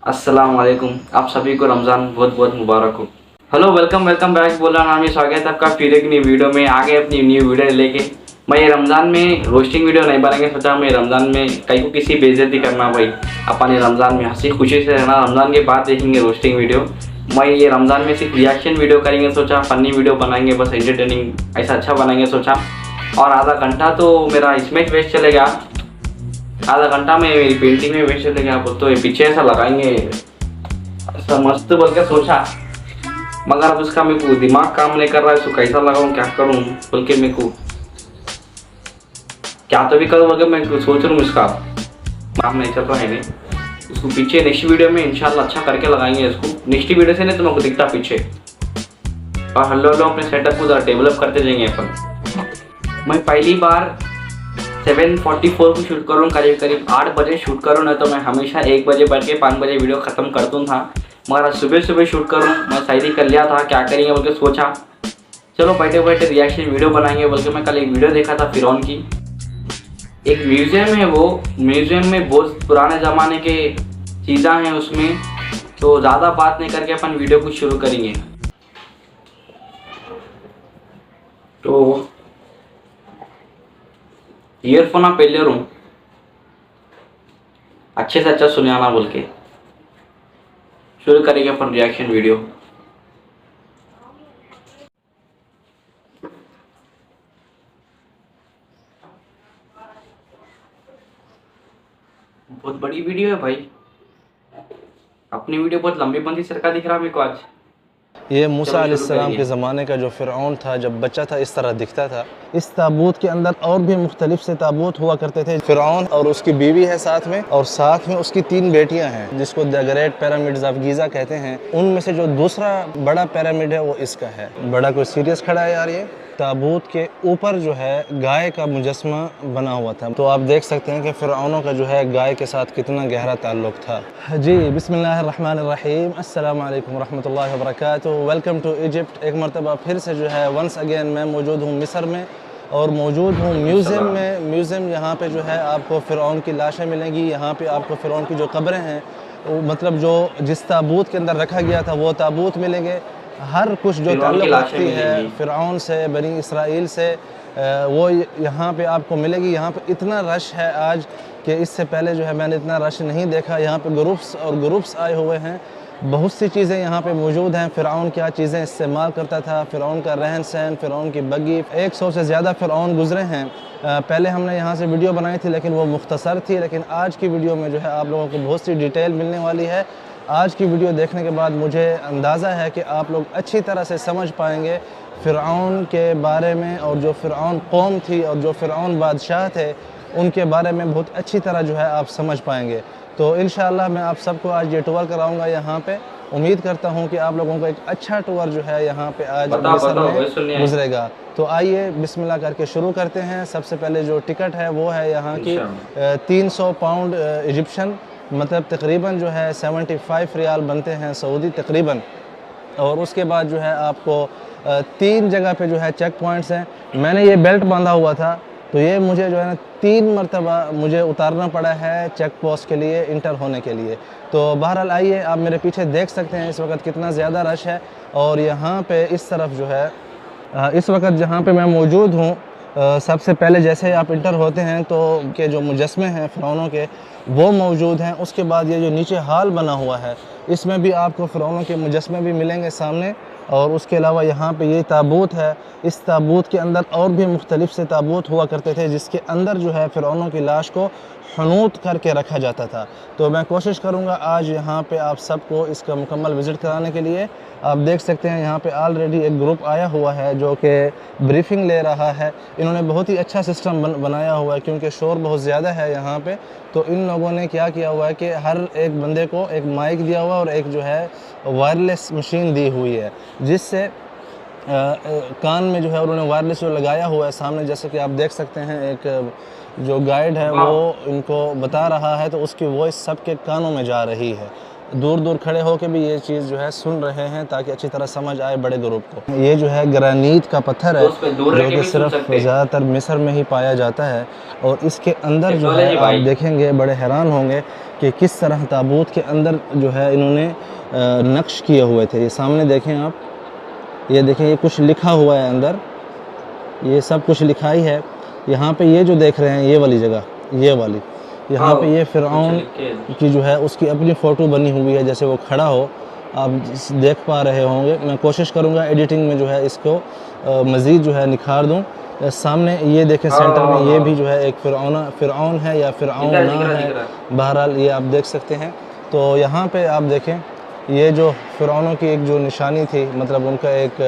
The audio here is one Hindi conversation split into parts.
अस्सलाम वालेकुम। आप सभी को रमज़ान बहुत बहुत मुबारक हो। Hello, welcome welcome back. बोल रहा नाम है, स्वागत है आपका फिर एक न्यू वीडियो में। आगे अपनी न्यू वीडियो लेके मैं ये रमज़ान में रोस्टिंग वीडियो नहीं बनाएंगे, सोचा मैं रमज़ान में कहीं को किसी बेइज्जती करना भाई। अपन ये रमज़ान में हंसी खुशी से रहना, रमज़ान के बाद देखेंगे रोस्टिंग वीडियो। मैं ये रमज़ान में सिर्फ रिएक्शन वीडियो करेंगे, सोचा फनी वीडियो बनाएंगे, बस एंटरटेनिंग ऐसा अच्छा बनाएंगे सोचा। और आधा घंटा तो मेरा इसमें वेस्ट चलेगा, आधा घंटा में मेरी पेंटिंग में वेस्ट चलेगा। आप तो ये पीछे ऐसा लगाएंगे ऐसा मस्त बोल के सोचा, मगर अब उसका मेरे को दिमाग काम नहीं कर रहा है। उसको कैसा लगाऊं, क्या करूं बोल के मेरे को क्या तो भी करूं बोल के मैं सोच रहा हूँ। इसका काम नहीं चल रहा है नहीं। उसको पीछे नेक्स्ट वीडियो में इंशाल्लाह अच्छा करके लगाएंगे इसको। नेक्स्ट वीडियो से नहीं तो मेरे को दिखता पीछे। और हल्लो हल्लो अपने सेटअप को ज़रा डेवलप करते जाएंगे अपन। मैं पहली बार 7:44 को शूट करूँ, करीब करीब 8 बजे शूट करूँ, नहीं तो मैं हमेशा 1 बजे बैठ के 5 बजे वीडियो ख़त्म कर दूँ था। मगर आज सुबह सुबह शूट करूँ, मैं शायद ही कर लिया था। क्या करेंगे बोल के सोचा, चलो बैठे बैठे रिएक्शन वीडियो बनाएंगे बोल के मैं कल एक वीडियो देखा था फिरौन की। एक म्यूज़ियम है, वो म्यूज़ियम में बहुत पुराने ज़माने के चीज़ें हैं उसमें। तो ज़्यादा बात नहीं करके अपन वीडियो को शुरू करेंगे। तो ईयरफोन आप पहले रूम अच्छे से अच्छा सुने आना बोल के शुरू करेंगे अपन रिएक्शन वीडियो। बहुत बड़ी वीडियो है भाई, अपनी वीडियो बहुत लंबी बनती सरका दिख रहा है मेरे को आज। ये मूसा अलैहिस्सलाम के ज़माने का जो फ़िरऔन था, जब बच्चा था इस तरह दिखता था। इस ताबूत के अंदर और भी मुख्तलिफ से ताबूत हुआ करते थे। फ़िरऔन और उसकी बीवी है साथ में, और साथ में उसकी 3 बेटियां हैं, जिसको the great pyramids of Giza कहते हैं। उनमें से जो दूसरा बड़ा पिरामिड है वो इसका है। बड़ा कोई सीरियस खड़ा है यार। ये ताबूत के ऊपर जो है गाय का मुजस्मा बना हुआ था। तो आप देख सकते हैं कि फ़िरऔनों का जो है गाय के साथ कितना गहरा ताल्लुक़ था। जी, बिस्मिल्लाहिर्रहमानिर्रहीम, अस्सलाम वालेकुम रहमतुल्लाहि व बरकातुहू। Welcome to Egypt. एक मरतबा फिर से जो है वंस अगेन मैं मौजूद हूँ मिस्र में, और मौजूद हूँ म्यूज़ियम में। म्यूज़ियम यहाँ पे जो है आपको फ़िरऔन की लाशें मिलेंगी। यहाँ पे आपको फ़िरऔन की जो कब्रें हैं, मतलब जो जिस ताबूत के अंदर रखा गया था वो ताबूत मिलेंगे। हर कुछ जो ताल्लुक़ रखती है फ़िरऔन से, बनी इसराइल से, वो यहाँ पे आपको मिलेगी। यहाँ पे इतना रश है आज कि इससे पहले जो है मैंने इतना रश नहीं देखा। यहाँ पे ग्रुप्स और ग्रुप्स आए हुए हैं। बहुत सी चीज़ें यहाँ पे मौजूद हैं। फ़िरऔन क्या चीज़ें इस्तेमाल करता था, फ़िरऔन का रहन सहन, फ़िरऔन की बग्गी। 100 से ज़्यादा फ़िरऔन गुज़रे हैं। पहले हमने यहाँ से वीडियो बनाई थी लेकिन वो मुख्तसर थी। लेकिन आज की वीडियो में जो है आप लोगों को बहुत सी डिटेल मिलने वाली है। आज की वीडियो देखने के बाद मुझे अंदाज़ा है कि आप लोग अच्छी तरह से समझ पाएंगे फ़िरऔन के बारे में, और जो फ़िरऔन कौम थी और जो फ़िरऔन बादशाह थे उनके बारे में बहुत अच्छी तरह जो है आप समझ पाएंगे। तो इंशाअल्लाह मैं आप सबको आज ये टूर कराऊंगा यहाँ पे। उम्मीद करता हूँ कि आप लोगों को एक अच्छा टूर जो है यहाँ पे आज मिस्र में गुजरेगा। तो आइए बिस्मिल्लाह करके शुरू करते हैं। सबसे पहले जो टिकट है वो है यहाँ की 300 पाउंड इजिप्शियन, मतलब तकरीबन जो है 75 रियाल बनते हैं सऊदी तकरीबन। और उसके बाद जो है आपको 3 जगह पे जो है चेक पॉइंट्स हैं। मैंने ये बेल्ट बांधा हुआ था, तो ये मुझे जो है ना 3 मरतबा मुझे उतारना पड़ा है चेक पोस्ट के लिए, इंटर होने के लिए। तो बहरहाल आइए, आप मेरे पीछे देख सकते हैं इस वक्त कितना ज़्यादा रश है। और यहाँ पे इस तरफ जो है इस वक्त जहाँ पे मैं मौजूद हूँ, सबसे पहले जैसे ही आप इंटर होते हैं तो के जो मुजस्मे हैं फ़िरऔनों के वो मौजूद हैं। उसके बाद ये जो नीचे हॉल बना हुआ है इसमें भी आपको फ़िरऔनों के मुजस्मे भी मिलेंगे सामने। और उसके अलावा यहाँ पे ये ताबूत है। इस ताबूत के अंदर और भी मुख्तलिफ से ताबूत हुआ करते थे, जिसके अंदर जो है फ़िरऔनों की लाश को हनूत करके रखा जाता था। तो मैं कोशिश करूँगा आज यहाँ पे आप सबको इसका मुकम्मल विज़िट कराने के लिए। आप देख सकते हैं यहाँ पे ऑलरेडी एक ग्रुप आया हुआ है जो कि ब्रीफिंग ले रहा है। इन्होंने बहुत ही अच्छा सिस्टम बनाया हुआ है, क्योंकि शोर बहुत ज़्यादा है यहाँ पे। तो इन लोगों ने क्या किया हुआ है कि हर एक बंदे को एक माइक दिया हुआ है और एक जो है वायरलेस मशीन दी हुई है, जिससे कान में जो है उन्होंने वायरलेस जो लगाया हुआ है सामने। जैसे कि आप देख सकते हैं एक जो गाइड है वो इनको बता रहा है, तो उसकी वॉइस सबके कानों में जा रही है। दूर दूर खड़े होकर भी ये चीज़ जो है सुन रहे हैं ताकि अच्छी तरह समझ आए बड़े ग्रुप को। ये जो है ग्रानीट का पत्थर है जो कि सिर्फ ज़्यादातर मिस्र में ही पाया जाता है। और इसके अंदर जो है आप देखेंगे बड़े हैरान होंगे कि किस तरह ताबूत के अंदर जो है इन्होंने नक्श किए हुए थे। ये सामने देखें आप, ये देखें, ये कुछ लिखा हुआ है अंदर, ये सब कुछ लिखा ही है। यहाँ पे ये जो देख रहे हैं, ये वाली जगह, ये वाली, यहाँ पे ये फ़िरऔन की जो है उसकी अपनी फ़ोटो बनी हुई है, जैसे वो खड़ा हो, आप देख पा रहे होंगे। मैं कोशिश करूँगा एडिटिंग में जो है इसको मज़ीद जो है निखार दूँ। सामने ये देखें सेंटर में, ये भी जो है एक फ़िरऔन है या फ़िरऔन नाम है, बहरहाल ये आप देख सकते हैं। तो यहाँ पे आप देखें, ये जो फ़िरऔनों की एक जो निशानी थी, मतलब उनका एक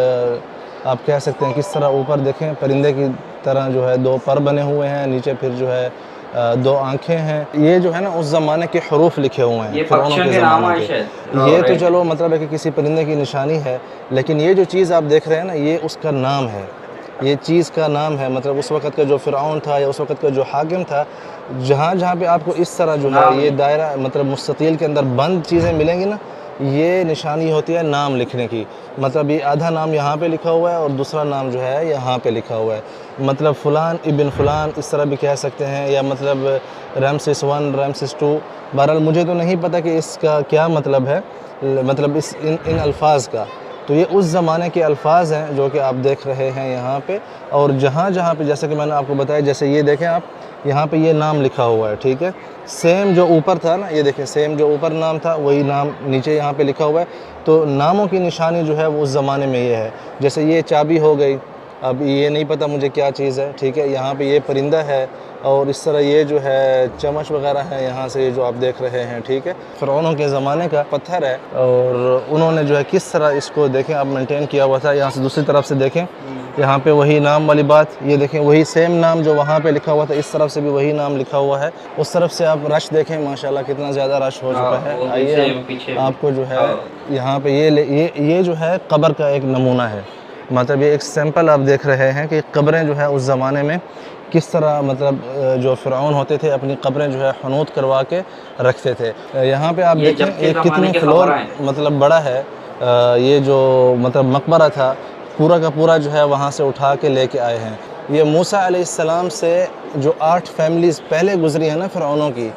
आप कह सकते हैं किस तरह ऊपर देखें परिंदे की तरह जो है 2 पर बने हुए हैं, नीचे फिर जो है 2 आँखें हैं। ये जो है ना उस ज़माने के हरूफ लिखे हुए हैं फ़िरऔनों के ज़माने के। ये तो चलो मतलब है कि किसी परिंदे की निशानी है, लेकिन ये जो चीज़ आप देख रहे हैं ना, ये उसका नाम है, ये चीज़ का नाम है। मतलब उस वक़्त का जो फ़िरऔन था या उस वक़्त का जो हाकिम था, जहाँ जहाँ पे आपको इस तरह जो है ये दायरा मतलब मुस्ततील के अंदर बंद चीज़ें मिलेंगी ना, ये निशानी होती है नाम लिखने की। मतलब ये आधा नाम यहाँ पे लिखा हुआ है और दूसरा नाम जो है यहाँ पे लिखा हुआ है। मतलब फ़ुलान इब्न फ़ुलान इस तरह भी कह सकते हैं, या मतलब रमसेस 1 रमसेस 2। बहरहाल मुझे तो नहीं पता कि इसका क्या मतलब है, मतलब इन अल्फाज का। तो ये उस ज़माने के अल्फाज हैं जो कि आप देख रहे हैं यहाँ पे। और जहाँ जहाँ पे जैसे कि मैंने आपको बताया, जैसे ये देखें आप, यहाँ पे ये नाम लिखा हुआ है, ठीक है। सेम जो ऊपर था ना, ये देखें, सेम जो ऊपर नाम था वही नाम नीचे यहाँ पे लिखा हुआ है। तो नामों की निशानी जो है वो उस ज़माने में ये है। जैसे ये चाबी हो गई, अब ये नहीं पता मुझे क्या चीज़ है, ठीक है। यहाँ पे ये परिंदा है, और इस तरह ये जो है चम्मच वगैरह है यहाँ से जो आप देख रहे हैं, ठीक है। फ़िरऔनों के ज़माने का पत्थर है, और उन्होंने जो है किस तरह इसको देखें आप मेंटेन किया हुआ था। यहाँ से दूसरी तरफ से देखें, यहाँ पे वही नाम वाली बात, ये देखें वही सेम नाम जो वहाँ पे लिखा हुआ था, इस तरफ से भी वही नाम लिखा हुआ है। उस तरफ से आप रश देखें, माशाल्लाह कितना ज़्यादा रश हो चुका है। आइए आपको जो है यहाँ पे ये जो है कब्र का एक नमूना है। मतलब ये एक सैंपल आप देख रहे हैं कि कब्रें जो है उस ज़माने में किस तरह, मतलब जो फ़िरऔन होते थे अपनी कब्रें जो है हनूत करवा के रखते थे। यहाँ पे आप देखें ये कितने फ्लोर मतलब बड़ा है। ये जो मतलब मकबरा था पूरा का पूरा जो है वहाँ से उठा के लेके आए हैं। ये मूसा अलैहिस्सलाम से जो 8 फैमिलीज़ पहले गुजरी हैं ना फ़िरऔनों की,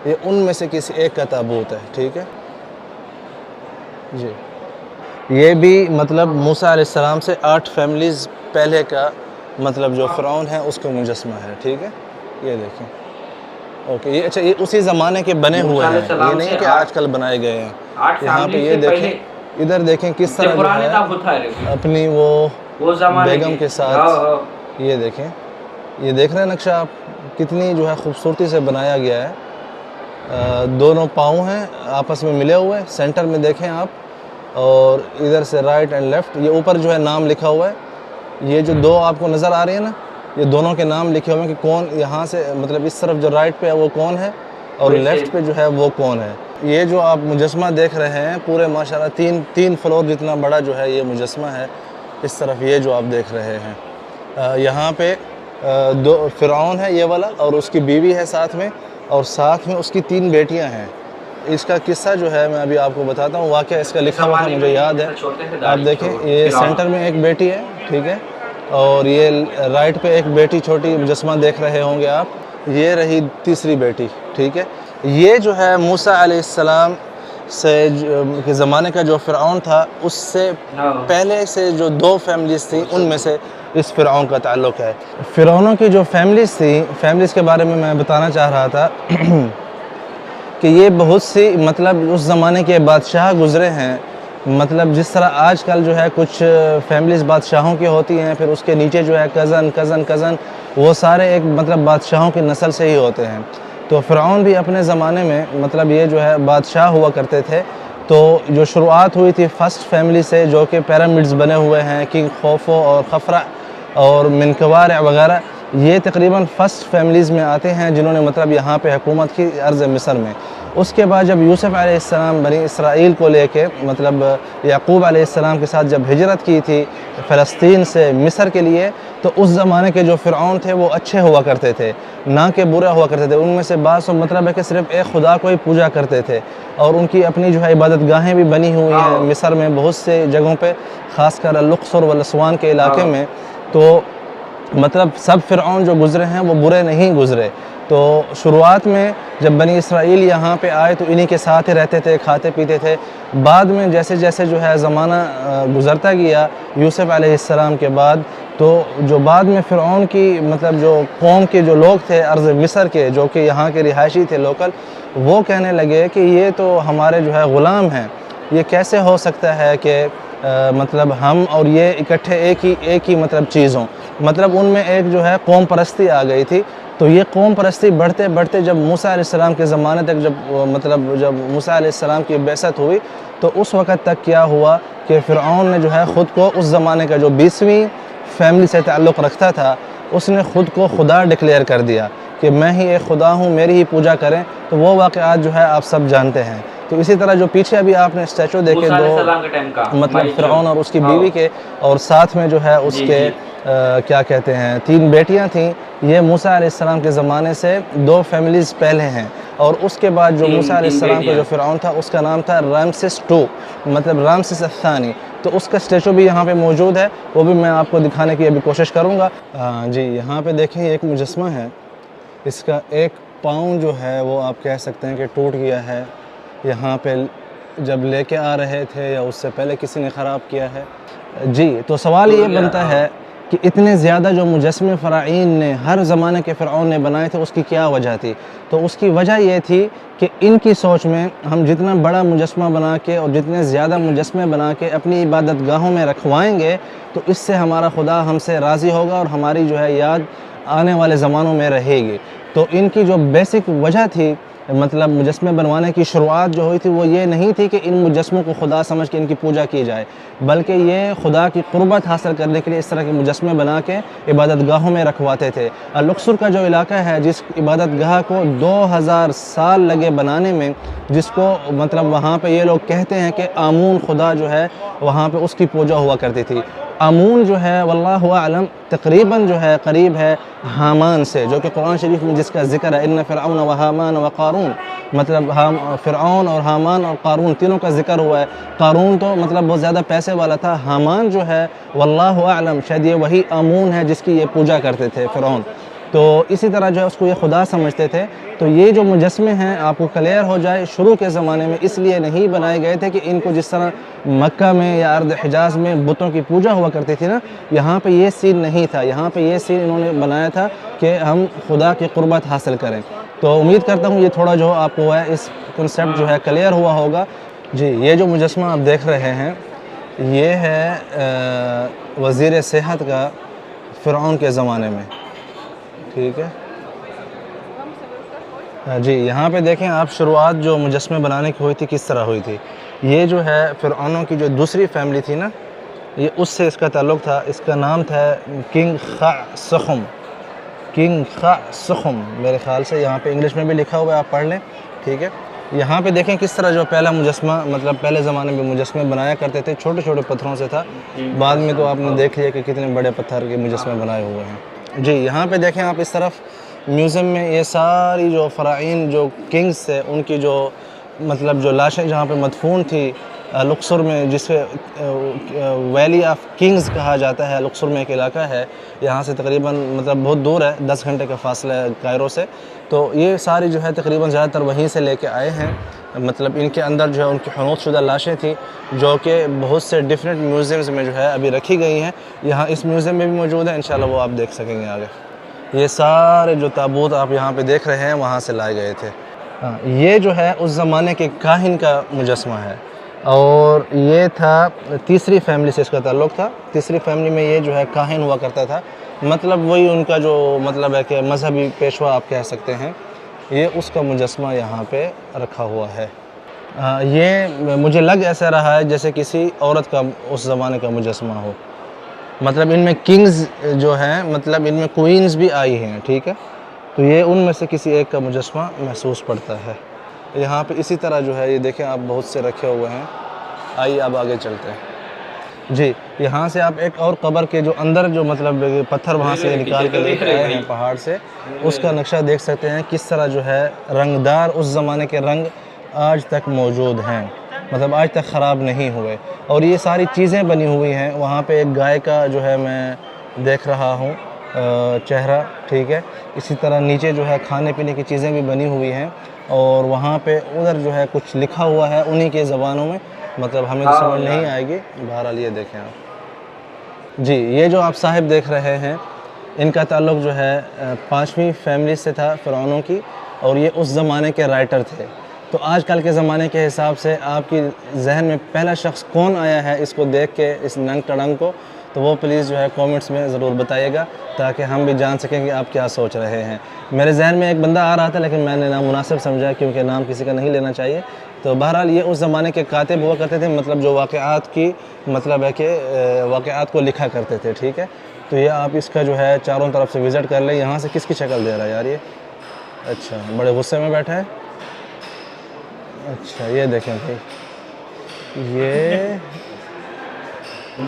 ये उनमें से किसी एक का ताबूत है, ठीक है जी। ये भी मतलब मूसा अलैहिस्सलाम से 8 फैमिलीज़ पहले का मतलब जो फ़िरऔन है उसका मुजस्मा है, ठीक है। ये देखें, ओके, ये अच्छा ये उसी ज़माने के बने हुए हैं, ये नहीं कि आजकल बनाए गए हैं। यहाँ पे ये देखें, इधर देखें किस तरह जो है अपनी वो बेगम के साथ, ये देखें, ये देख रहे हैं नक्शा आप, कितनी जो है खूबसूरती से बनाया गया है। दोनों पाँव हैं आपस में मिले हुए, सेंटर में देखें आप, और इधर से राइट एंड लेफ़्ट ये ऊपर जो है नाम लिखा हुआ है। ये जो 2 आपको नज़र आ रही है ना, ये दोनों के नाम लिखे हुए हैं कि कौन यहाँ से, मतलब इस तरफ जो राइट पे है वो कौन है, और लेफ़्ट पे जो है वो कौन है। ये जो आप मुजस्मा देख रहे हैं पूरे माशाल्लाह 3 फ्लोर जितना बड़ा जो है ये मुजस्मा है। इस तरफ ये जो आप देख रहे हैं, यहाँ पे 2 फ़िरऔन है ये वाला, और उसकी बीवी है साथ में, और साथ में उसकी 3 बेटियाँ हैं। इसका किस्सा जो है मैं अभी आपको बताता हूँ, वाक़या इसका लिखा हुआ था मुझे याद है। आप देखें ये सेंटर में एक बेटी है, ठीक है, और ये राइट पे एक बेटी छोटी मुजस्मा देख रहे होंगे आप, ये रही तीसरी बेटी, ठीक है। ये जो है मूसा अलैहिस्सलाम से के ज़माने का जो फ़िरऔन था उससे पहले से जो 2 फैमिलीज़ थी उनमें से इस फ़िरऔन का ताल्लुक़ है। फ़िरऔनों की जो फैमिलीज़ थी, फैमिलीज़ के बारे में मैं बताना चाह रहा था कि ये बहुत सी मतलब उस ज़माने के बादशाह गुज़रे हैं। मतलब जिस तरह आजकल जो है कुछ फैमिलीज़ बादशाहों की होती हैं, फिर उसके नीचे जो है कज़न कज़न कज़न, वो सारे एक मतलब बादशाहों की नस्ल से ही होते हैं। तो फ़िरऔन भी अपने ज़माने में मतलब ये जो है बादशाह हुआ करते थे। तो जो शुरुआत हुई थी फ़र्स्ट फैमिली से, जो कि पिरामिड्स बने हुए हैं, किंग खोफो और खफरा और मिनकवार वगैरह, ये तकरीबन फ़र्स्ट फैमिलीज़ में आते हैं जिन्होंने मतलब यहाँ पे हुकूमत की अर्ज़ मिस्र में। उसके बाद जब यूसुफ़ अलैहिस्सलाम बनी इसराइल को लेके मतलब याकूब अलैहिस्सलाम के साथ जब हिजरत की थी फ़लस्तीन से मिस्र के लिए, तो उस ज़माने के जो फ़िरऔन थे वो अच्छे हुआ करते थे, ना कि बुरे हुआ करते थे। उनमें से बात मतलब है कि सिर्फ़ एक खुदा को ही पूजा करते थे, और उनकी अपनी जो है इबादत गाहें भी बनी हुई हैं मिस्र में बहुत से जगहों पे, ख़ासकर अल-लुक़्सर व असवान के इलाके में। तो मतलब सब फ़िरऔन जो गुज़रे हैं वो बुरे नहीं गुज़रे, तो शुरुआत में जब बनी इसराइल यहाँ पे आए तो इन्हीं के साथ ही रहते थे, खाते पीते थे। बाद में जैसे जैसे जो है ज़माना गुज़रता गया यूसुफ अलैहिस्सलाम के बाद, तो जो बाद में फ़िरऔन की मतलब जो कौम के जो लोग थे अर्ज़ मिस्र के, जो कि यहाँ के रिहायशी थे लोकल, वो कहने लगे कि ये तो हमारे जो है ग़ुलाम हैं, ये कैसे हो सकता है कि मतलब हम और ये इकट्ठे एक ही मतलब चीज़ हों। मतलब उनमें एक जो है कौम परस्ती आ गई थी। तो ये कौम परस्ती बढ़ते बढ़ते जब मूसा अलैहिस्सलाम के ज़माने तक जब मूसा अलैहिस्सलाम की बेअसत हुई, तो उस वक़्त तक क्या हुआ कि फ़िरऔन ने जो है ख़ुद को उस ज़माने का जो 20वीं फैमिली से ताल्लुक़ रखता था, उसने ख़ुद को खुदा डिक्लेयर कर दिया कि मैं ही एक खुदा हूँ, मेरी ही पूजा करें। तो वो वाक़यात जो है आप सब जानते हैं। तो इसी तरह जो पीछे अभी आपने स्टैचू देखे मूसा दो अलैहिस्सलाम के टाइम का मतलब फ़िरऔन और उसकी हाँ। बीवी के, और साथ में जो है उसके क्या कहते हैं 3 बेटियां थीं। ये मूसा अलैहिस्सलाम के ज़माने से 2 फैमिलीज़ पहले हैं। और उसके बाद जो मूसा अलैहिस्सलाम का जो फ़िरऔन था उसका नाम था रामसेस II, मतलब रामसेस अत्थानी। तो उसका स्टैचू भी यहाँ पे मौजूद है, वो भी मैं आपको दिखाने की अभी कोशिश करूँगा। जी, यहाँ पे देखें एक मुजस्मा है, इसका एक पाँव जो है वो आप कह सकते हैं कि टूट गया है। यहाँ पे जब लेके आ रहे थे या उससे पहले किसी ने ख़राब किया है। जी, तो सवाल ये बनता है कि इतने ज़्यादा जो मुजस्मे फ़राईन ने हर ज़माने के फ़िरऔन ने बनाए थे, उसकी क्या वजह थी? तो उसकी वजह ये थी कि इनकी सोच में हम जितना बड़ा मुजस्मा बना के और जितने ज़्यादा मुजस्मे बना के अपनी इबादत गाहों में रखवाएंगे, तो इससे हमारा खुदा हमसे राज़ी होगा और हमारी जो है याद आने वाले ज़मानों में रहेगी। तो इनकी जो बेसिक वजह थी, मतलब मुजस्मे बनवाने की शुरुआत जो हुई थी, वो ये नहीं थी कि इन मुजस्मों को खुदा समझ के इनकी पूजा की जाए, बल्कि ये खुदा की क़ुर्बत हासिल करने के लिए इस तरह के मुजस्मे बना के इबादत गाहों में रखवाते थे। लुक्सुर का जो इलाका है, जिस इबादत गाह को 2000 साल लगे बनाने में, जिसको मतलब वहाँ पे ये लोग कहते हैं कि आमून खुदा जो है वहाँ पे उसकी पूजा हुआ करती थी। आमून जो है वल्लाहु आलम तकरीबन जो है करीब है हामान से, जो कि कुरान शरीफ में जिसका ज़िक्र है, इन्न फ़िरऔन व हामान व क़ारून, मतलब फ़िरऔन और हामान और क़ारून तीनों का ज़िक्र हुआ है। क़ारून तो मतलब बहुत ज़्यादा पैसे वाला था, हामान जो है वल्लाहु आलम शायद ये वही आमून है जिसकी ये पूजा करते थे फ़िरऔन। तो इसी तरह जो है उसको ये खुदा समझते थे। तो ये जो मुजस्मे हैं, आपको क्लियर हो जाए, शुरू के ज़माने में इसलिए नहीं बनाए गए थे कि इनको जिस तरह मक्का में या अर्द हिजाज़ में बुतों की पूजा हुआ करती थी ना, यहाँ पे ये सीन नहीं था। यहाँ पे ये सीन इन्होंने बनाया था कि हम खुदा की क़ुर्बत हासिल करें। तो उम्मीद करता हूँ ये थोड़ा जो आपको है इस कॉन्सेप्ट जो है क्लियर हुआ होगा। जी, ये जो मुजस्मा आप देख रहे हैं, ये है वज़ीर सेहत का फ़िरऔन के ज़माने में, ठीक है। जी, यहाँ पे देखें आप शुरुआत जो मुजस्मे बनाने की हुई थी किस तरह हुई थी। ये जो है फ़िरऔनों की जो दूसरी फैमिली थी ना, ये उससे इसका ताल्लुक़ था। इसका नाम था किंग ख़ासुख़ुम, किंग ख़ासुख़ुम मेरे ख़्याल से। यहाँ पे इंग्लिश में भी लिखा हुआ है, आप पढ़ लें, ठीक है। यहाँ पे देखें किस तरह जो पहला मुजस्मा, मतलब पहले ज़माने में मुजस्मे बनाया करते थे, छोटे छोटे पत्थरों से था। बाद में तो आपने देख लिया कि कितने बड़े पत्थर के मुजस्मे बनाए हुए हैं। जी, यहाँ पे देखें आप इस तरफ म्यूज़ियम में ये सारी जो फ़राईन जो किंग्स थे, उनकी जो मतलब जो लाशें जहाँ पे मदफून थी लुक्सुर में, जिसे वैली ऑफ किंग्स कहा जाता है। लुक्सुर में एक इलाका है, यहाँ से तकरीबन मतलब बहुत दूर है, 10 घंटे का फासला है कायरो से। तो ये सारी जो है तकरीबन ज़्यादातर वहीं से लेके आए हैं। मतलब इनके अंदर जो है उनकी हनूतशुदा लाशें थी, जो कि बहुत से डिफरेंट म्यूज़ियम्स में जो है अभी रखी गई हैं। यहाँ इस म्यूज़ियम में भी मौजूद है, इंशाल्लाह वो आप देख सकेंगे आगे। ये सारे जो ताबूत आप यहाँ पे देख रहे हैं वहाँ से लाए गए थे। हाँ, ये जो है उस ज़माने के काहिन का मुजस्मा है, और ये था तीसरी फैमिली से इसका ताल्लुक़ था। तीसरी फैमिली में ये जो है काहिन हुआ करता था, मतलब वही उनका जो मतलब है कि मजहबी पेशवा आप कह सकते हैं। ये उसका मुजस्मा यहाँ पे रखा हुआ है। ये मुझे लग ऐसा रहा है जैसे किसी औरत का उस ज़माने का मुजस्मा हो। मतलब इनमें किंग्स जो हैं, मतलब इनमें क्वींस भी आई हैं, ठीक है। तो ये उनमें से किसी एक का मुजस्मा महसूस पड़ता है। यहाँ पे इसी तरह जो है ये देखें आप बहुत से रखे हुए हैं। आइए अब आगे चलते हैं। जी, यहाँ से आप एक और कब्र के जो अंदर जो मतलब पत्थर वहाँ से निकाल के लेके आए हैं पहाड़ से, उसका नक्शा देख सकते हैं किस तरह जो है रंगदार उस ज़माने के रंग आज तक मौजूद हैं, मतलब आज तक ख़राब नहीं हुए। और ये सारी चीज़ें बनी हुई हैं। वहाँ पे एक गाय का जो है मैं देख रहा हूँ, चेहरा, ठीक है। इसी तरह नीचे जो है खाने पीने की चीज़ें भी बनी हुई हैं और वहाँ पे उधर जो है कुछ लिखा हुआ है उन्हीं के ज़बानों में, मतलब हमें तो समझ नहीं आएगी। बहरहाल ये देखें आप जी, ये जो आप साहिब देख रहे हैं इनका ताल्लुक़ जो है 5वीं फैमिली से था फ़िरौनों की, और ये उस ज़माने के राइटर थे। तो आजकल के ज़माने के हिसाब से आपकी जहन में पहला शख्स कौन आया है इसको देख के, इस नंग टड़ंग को, तो वो प्लीज़ जो है कमेंट्स में ज़रूर बताइएगा ताकि हम भी जान सकें कि आप क्या सोच रहे हैं। मेरे जहन में एक बंदा आ रहा था लेकिन मैंने नामुनासिब समझा क्योंकि नाम किसी का नहीं लेना चाहिए। तो बहरहाल ये उस ज़माने के कातिब हुआ करते थे, मतलब जो वाक़यात की मतलब है कि वाक़यात को लिखा करते थे, ठीक है। तो ये आप इसका जो है चारों तरफ से विज़िट कर लें। यहाँ से किसकी शक्ल दे रहा है यार ये? अच्छा, बड़े गुस्से में बैठा है। अच्छा ये देखें भाई, ये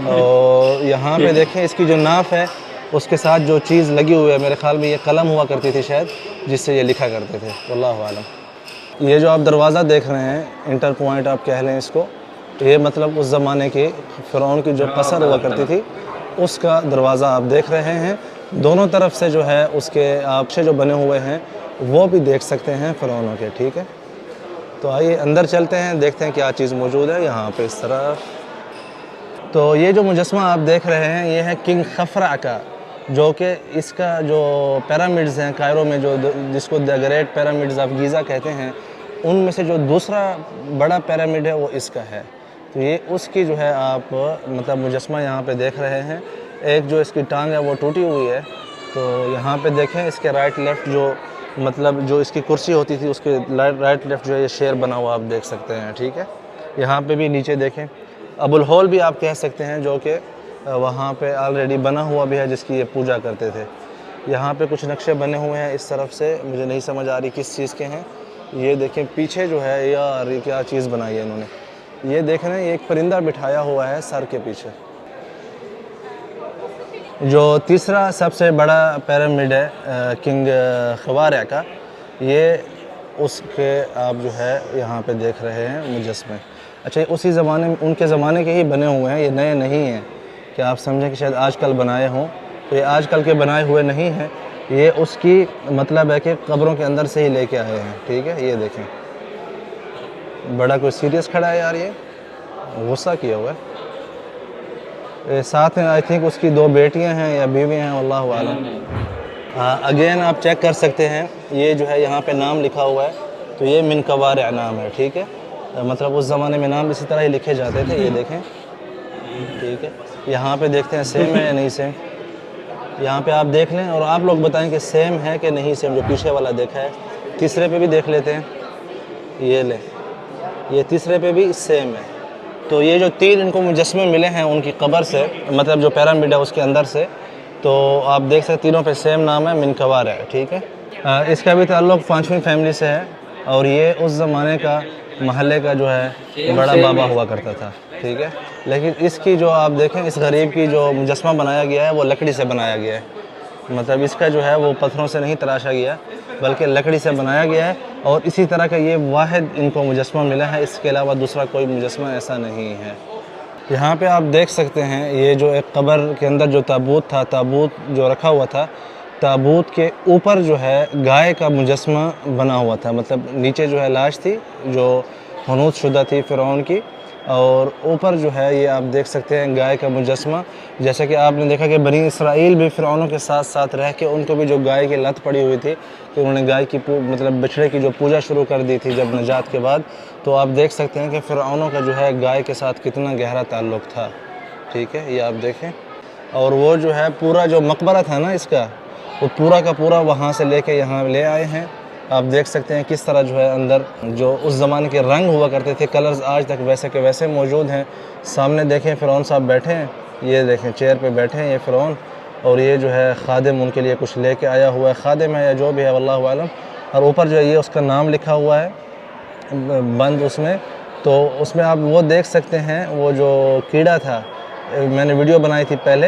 और यहाँ पे देखें इसकी जो नाफ है उसके साथ जो चीज़ लगी हुई है, मेरे ख़्याल में ये कलम हुआ करती थी शायद, जिससे ये लिखा करते थे, वल्लाहु आलम। ये जो आप दरवाज़ा देख रहे हैं, इंटर पॉइंट आप कह लें इसको, तो ये मतलब उस ज़माने के फ़िरौन की जो कसर हुआ करती थी उसका दरवाज़ा आप देख रहे हैं। दोनों तरफ से जो है उसके आपसे जो बने हुए हैं वो भी देख सकते हैं फ़िरौनों के, ठीक है। तो आइए अंदर चलते हैं, देखते हैं क्या चीज़ मौजूद है यहाँ पे इस तरफ। तो ये जो मुजस्मा आप देख रहे हैं ये है किंग खफरा का, जो कि इसका जो पिरामिड्स हैं कायरो में, जो जिसको the great pyramids of Giza कहते हैं, उनमें से जो दूसरा बड़ा पिरामिड है वो इसका है। तो ये उसकी जो है आप मतलब मुजस्मा यहाँ पे देख रहे हैं। एक जो इसकी टांग है वो टूटी हुई है। तो यहाँ पे देखें इसके राइट लेफ़्ट जो मतलब जो इसकी कुर्सी होती थी उसके राइट लेफ़्ट जो है ये शेर बना हुआ आप देख सकते हैं, ठीक है। यहाँ पे भी नीचे देखें अबुल होल भी आप कह सकते हैं, जो कि वहाँ पे ऑलरेडी बना हुआ भी है जिसकी ये पूजा करते थे। यहाँ पे कुछ नक्शे बने हुए हैं इस तरफ से, मुझे नहीं समझ आ रही किस चीज़ के हैं। ये देखें पीछे जो है यार ये क्या चीज़ बनाई है इन्होंने, ये देख रहे हैं ये एक परिंदा बिठाया हुआ है सर के पीछे। जो तीसरा सबसे बड़ा पिरामिड है किंग खवारा का, ये उसके आप जो है यहाँ पे देख रहे हैं मुजस्मे। अच्छा ये उसी ज़माने में उनके ज़माने के ही बने हुए हैं, ये नए नहीं हैं कि आप समझें कि शायद आजकल बनाए हों। तो ये आजकल के बनाए हुए नहीं हैं, ये उसकी मतलब है कि कब्रों के अंदर से ही लेके आए हैं, ठीक है। ये देखें बड़ा कोई सीरियस खड़ा है यार, ये गुस्सा किया हुआ है। साथ में आई थिंक उसकी 2 बेटियां हैं या बीवी हैं, अल्लाह आलम। अगेन आप चेक कर सकते हैं ये जो है यहाँ पे नाम लिखा हुआ है, तो ये मिन खवारा नाम है, ठीक है। मतलब उस ज़माने में नाम इसी तरह ही लिखे जाते थे। ये देखें, ठीक है। यहाँ पे देखते हैं सेम है या नहीं सेम, यहाँ पे आप देख लें और आप लोग बताएं कि सेम है कि नहीं सेम। जो पीछे वाला देखा है, तीसरे पे भी देख लेते हैं, ये ले, ये तीसरे पे भी सेम है। तो ये जो 3 इनको मुजस्मे मिले हैं उनकी कब्र से, मतलब जो पिरामिड है उसके अंदर से, तो आप देख सकते तीनों पे सेम नाम है, मिन खवारा है, ठीक है। इसका भी ताल्लुक़ 5वीं फैमिली से है और ये उस ज़माने का महल्ले का जो है बड़ा बाबा हुआ करता था, ठीक है। लेकिन इसकी जो आप देखें इस गरीब की जो मुजस्मा बनाया गया है वो लकड़ी से बनाया गया है, मतलब इसका जो है वो पत्थरों से नहीं तराशा गया बल्कि लकड़ी से बनाया गया है। और इसी तरह का ये वाहिद इनको मुजस्मा मिला है, इसके अलावा दूसरा कोई मुजस्मा ऐसा नहीं है। यहाँ पे आप देख सकते हैं ये जो एक कब्र के अंदर जो ताबूत था, ताबूत जो रखा हुआ था, ताबूत के ऊपर जो है गाय का मुजस्मा बना हुआ था। मतलब नीचे जो है लाश थी जो हनूत शुदा थी फ़िरौन की, और ऊपर जो है ये आप देख सकते हैं गाय का मुजस्मा। जैसा कि आपने देखा कि बनी इसराइल भी फ़िरौनों के साथ साथ रह के उनको भी जो गाय की लत पड़ी हुई थी, तो उन्होंने गाय की मतलब बछड़े की जो पूजा शुरू कर दी थी जब नजात के बाद। तो आप देख सकते हैं कि फ़िरौनों का जो है गाय के साथ कितना गहरा ताल्लुक़ था, ठीक है। ये आप देखें, और वो जो है पूरा जो मकबरा था ना इसका, वो पूरा का पूरा वहाँ से लेके यहाँ ले आए हैं। आप देख सकते हैं किस तरह जो है अंदर जो उस ज़माने के रंग हुआ करते थे, कलर्स आज तक वैसे के वैसे मौजूद हैं। सामने देखें फ़िरौन साहब बैठे हैं, ये देखें चेयर पे बैठे हैं ये फ़िरौन, और ये जो है खादिम उनके लिए कुछ लेके आया हुआ है, खादिम है या जो भी है वल्लाहु आलम। और ऊपर जो है ये उसका नाम लिखा हुआ है बंद उसमें, तो उसमें आप वो देख सकते हैं वो जो कीड़ा था मैंने वीडियो बनाई थी पहले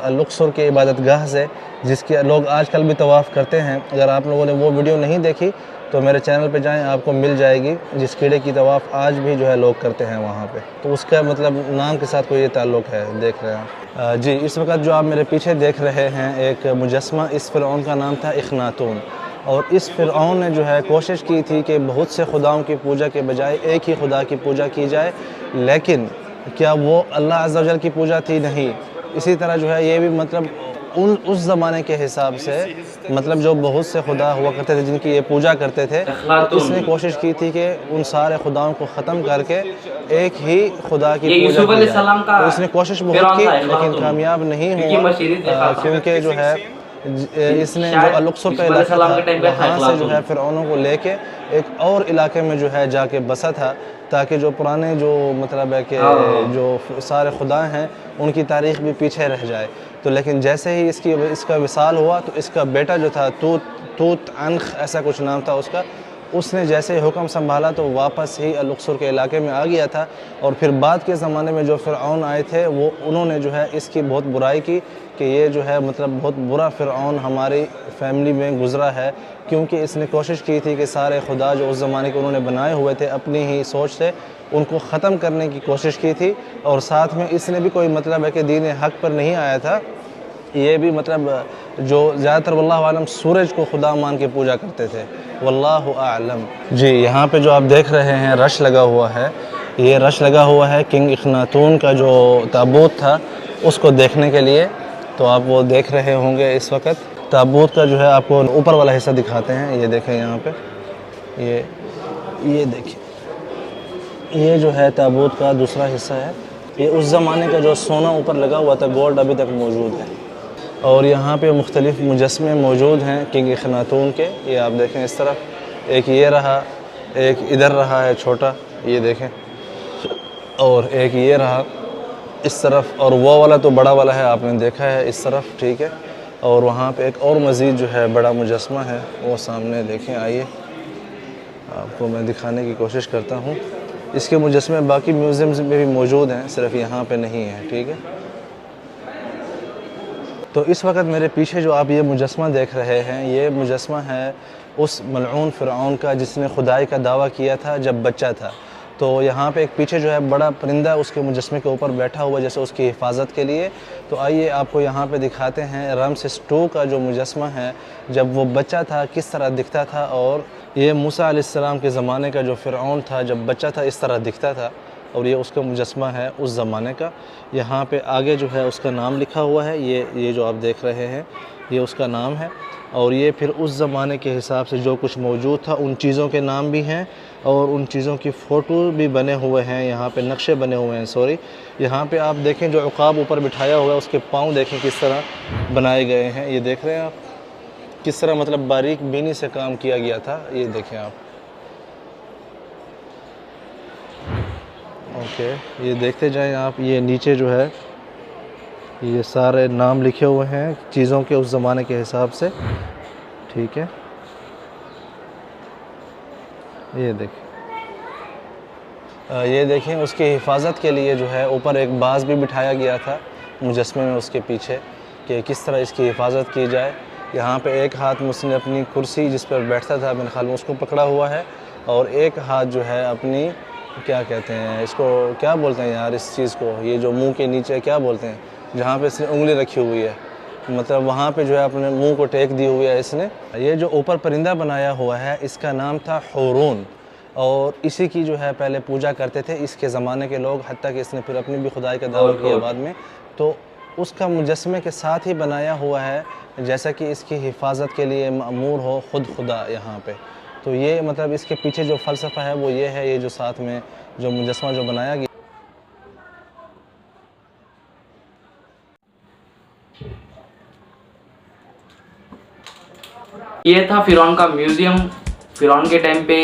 अल-लुक्सर के इबादतगाह से, जिसके लोग आजकल भी तवाफ़ करते हैं। अगर आप लोगों ने वो वीडियो नहीं देखी तो मेरे चैनल पे जाएं, आपको मिल जाएगी, जिस कीड़े की तवाफ़ आज भी जो है लोग करते हैं वहाँ पे। तो उसका मतलब नाम के साथ कोई ये ताल्लुक़ है, देख रहे हैं जी। इस वक्त जो आप मेरे पीछे देख रहे हैं एक मुजस्मा, इस फ़िरऔन का नाम था इख़नातून। और इस फ़िरऔन ने जो है कोशिश की थी कि बहुत से खुदाओं की पूजा के बजाय एक ही खुदा की पूजा की जाए, लेकिन क्या वो अल्लाह अज़्ज़ा वजल की पूजा थी? नहीं। इसी तरह जो है ये भी मतलब उस ज़माने के हिसाब से मतलब जो बहुत से खुदा हुआ करते थे जिनकी ये पूजा करते थे, तो इसने कोशिश की थी कि उन सारे खुदाओं को ख़त्म करके एक ही खुदा की पूजा की जाए। तो इसने कोशिश बहुत की लेकिन कामयाब नहीं हुआ, क्योंकि जो है इसने जो अल-लुक्सर का इलाका था वहाँ से जो है फ़िरऔनों को लेके एक और इलाके में जो है जाके बसा था, ताकि जो पुराने जो मतलब है कि जो सारे खुदा हैं उनकी तारीख़ भी पीछे रह जाए। तो लेकिन जैसे ही इसका विसाल हुआ तो इसका बेटा जो था तूत अनख ऐसा कुछ नाम था उसका, उसने जैसे ही हुक्म संभाला तो वापस ही अल-लुक्सर के इलाके में आ गया था। और फिर बाद के ज़माने में जो फ़िरऔन आए थे वो उन्होंने जो है इसकी बहुत बुराई की कि ये जो है मतलब बहुत बुरा फ़िरऔन हमारी फ़ैमिली में गुज़रा है, क्योंकि इसने कोशिश की थी कि सारे खुदा जो उस ज़माने के उन्होंने बनाए हुए थे अपनी ही सोच से, उनको ख़त्म करने की कोशिश की थी। और साथ में इसने भी कोई मतलब है कि दीन हक़ पर नहीं आया था, ये भी मतलब जो ज़्यादातर वल्लाहु आलम सूरज को खुदा मान के पूजा करते थे, वल्लाहु आलम जी। यहाँ पे जो आप देख रहे हैं रश लगा हुआ है, ये रश लगा हुआ है किंग इख़नातून का जो ताबूत था उसको देखने के लिए। तो आप वो देख रहे होंगे इस वक्त। ताबूत का जो है आपको ऊपर वाला हिस्सा दिखाते हैं, ये देखें यहाँ पे, ये देखिए, ये जो है ताबूत का दूसरा हिस्सा है। ये उस ज़माने का जो सोना ऊपर लगा हुआ था, गोल्ड अभी तक मौजूद है। और यहाँ पे मुख्तलिफ़ मुजस्मे मौजूद हैं किंग इख़नातून के। ये आप देखें इस तरफ एक ये रहा, एक इधर रहा है छोटा, ये देखें, और एक ये रहा इस तरफ, और वो वाला तो बड़ा वाला है, आपने देखा है इस तरफ, ठीक है। और वहाँ पे एक और मज़ीद जो है बड़ा मुजस्मा है, वो सामने देखें, आइए आपको मैं दिखाने की कोशिश करता हूँ। इसके मुजस्मे बाकी म्यूज़ियम्स में भी मौजूद हैं, सिर्फ यहाँ पे नहीं है, ठीक है। तो इस वक्त मेरे पीछे जो आप ये मुजस्मा देख रहे हैं, ये मुजस्मा है उस मलऊन फ़िरऔन का जिसने खुदाई का दावा किया था जब बच्चा था। तो यहाँ पे एक पीछे जो है बड़ा परिंदा उसके मुजस्मे के ऊपर बैठा हुआ जैसे उसकी हिफाजत के लिए। तो आइए आपको यहाँ पे दिखाते हैं रमसेस II का जो मुजस्मा है जब वो बच्चा था किस तरह दिखता था। और ये मूसा अलैहिस्सलाम के ज़माने का जो फ़िरऔन था जब बच्चा था इस तरह दिखता था, और ये उसका मुजस्मा है उस ज़माने का। यहाँ पे आगे जो है उसका नाम लिखा हुआ है, ये जो आप देख रहे हैं ये उसका नाम है। और ये फिर उस ज़माने के हिसाब से जो कुछ मौजूद था उन चीज़ों के नाम भी हैं और उन चीज़ों की फ़ोटो भी बने हुए हैं, यहाँ पे नक्शे बने हुए हैं, सॉरी। यहाँ पे आप देखें जो उक़ाब ऊपर बिठाया हुआ है उसके पाँव देखें किस तरह बनाए गए हैं, ये देख रहे हैं आप किस तरह मतलब बारीक बीनी से काम किया गया था, ये देखें आप। ओके, ये देखते जाएं आप। ये नीचे जो है ये सारे नाम लिखे हुए हैं चीज़ों के उस ज़माने के हिसाब से, ठीक है। ये देखें उसकी हिफाजत के लिए जो है ऊपर एक बाज़ भी बिठाया गया था मुजस्मे में उसके पीछे कि किस तरह इसकी हिफाजत की जाए। यहाँ पे एक हाथ में उसने अपनी कुर्सी जिस पर बैठता था मेरे ख्याल में उसको पकड़ा हुआ है, और एक हाथ जो है अपनी क्या कहते हैं इसको, क्या बोलते हैं यार इस चीज़ को, ये जो मुंह के नीचे क्या बोलते हैं, जहाँ पे इसने उंगली रखी हुई है, मतलब वहाँ पे जो है अपने मुंह को टेक दी हुई है इसने। ये जो ऊपर परिंदा बनाया हुआ है इसका नाम था हुरून, और इसी की जो है पहले पूजा करते थे इसके ज़माने के लोग, हत्ता कि इसने फिर अपनी भी खुदाई का दावा किया बाद में। तो उसका मुजस्मे के साथ ही बनाया हुआ है जैसा कि इसकी हिफाजत के लिए मामूर हो खुद खुदा यहाँ पे। तो ये मतलब इसके पीछे जो फ़लसफ़ा है वो ये है, ये जो साथ में जो मुजस्मा जो बनाया गया। ये था फ़िरौन का म्यूज़ियम। फ़िरौन के टाइम पे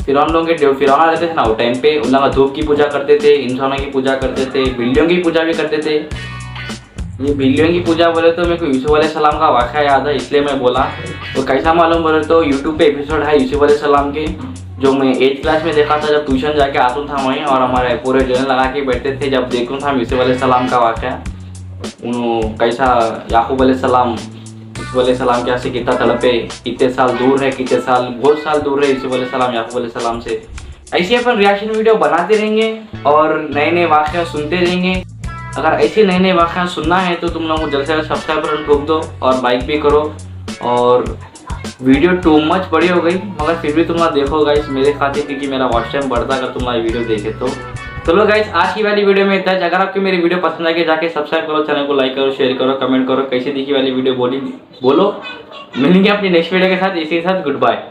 फ़िरौन लोगों के फ़िरौन रहते थे ना, वो टाइम पे उन लोग धूप की पूजा करते थे, इंसानों की पूजा करते थे, बिल्लियों की पूजा भी करते थे। ये बिल्लियों की पूजा बोले तो मेरे को यूसुफ अलैहिस्सलाम का वाक़या याद है, इसलिए मैं बोला। और कैसा मालूम बोले तो यूट्यूब पे एपिसोड है यूसुफ अलैहिस्सलाम के, जो मैं 8th क्लास में देखा था जब ट्यूशन जाके आता था वहीं, और हमारे पूरे जन लगा के बैठते थे जब देखूँ था यूसुफ अलैहिस्सलाम का वाक़या। कैसा याकूब अलैहिस्सलाम यूसुफ अलैहिस्सलाम कैसे कितना तड़पे, कितने साल दूर है, कितने साल बहुत साल दूर है यूसुफ अलैहिस्सलाम याकूब अलैहिस्सलाम से। ऐसे अपन रिएक्शन वीडियो बनाते रहेंगे और नए नए वाक़या सुनते रहेंगे। अगर ऐसे नए नए वाक़या सुनना है तो तुम लोग जल्द से जल्द सब्सक्राइब बटन ठोक दो और लाइक भी करो। और वीडियो टू मच बड़ी हो गई मगर फिर भी तुम लोग देखो गाइस मेरे खातिर, क्योंकि मेरा वॉच टाइम बढ़ता अगर तुम लोग वीडियो देखे तो। चलो गाइस आज की वाली वीडियो में इतना। अगर आपको मेरी वीडियो पसंद आई जाके सब्सक्राइब करो, चैनल को लाइक करो, शेयर करो, कमेंट करो कैसी दिखी वाली वीडियो बोलो। मिलेंगे अपनी नेक्स्ट वीडियो के साथ, इसी के साथ गुड बाय।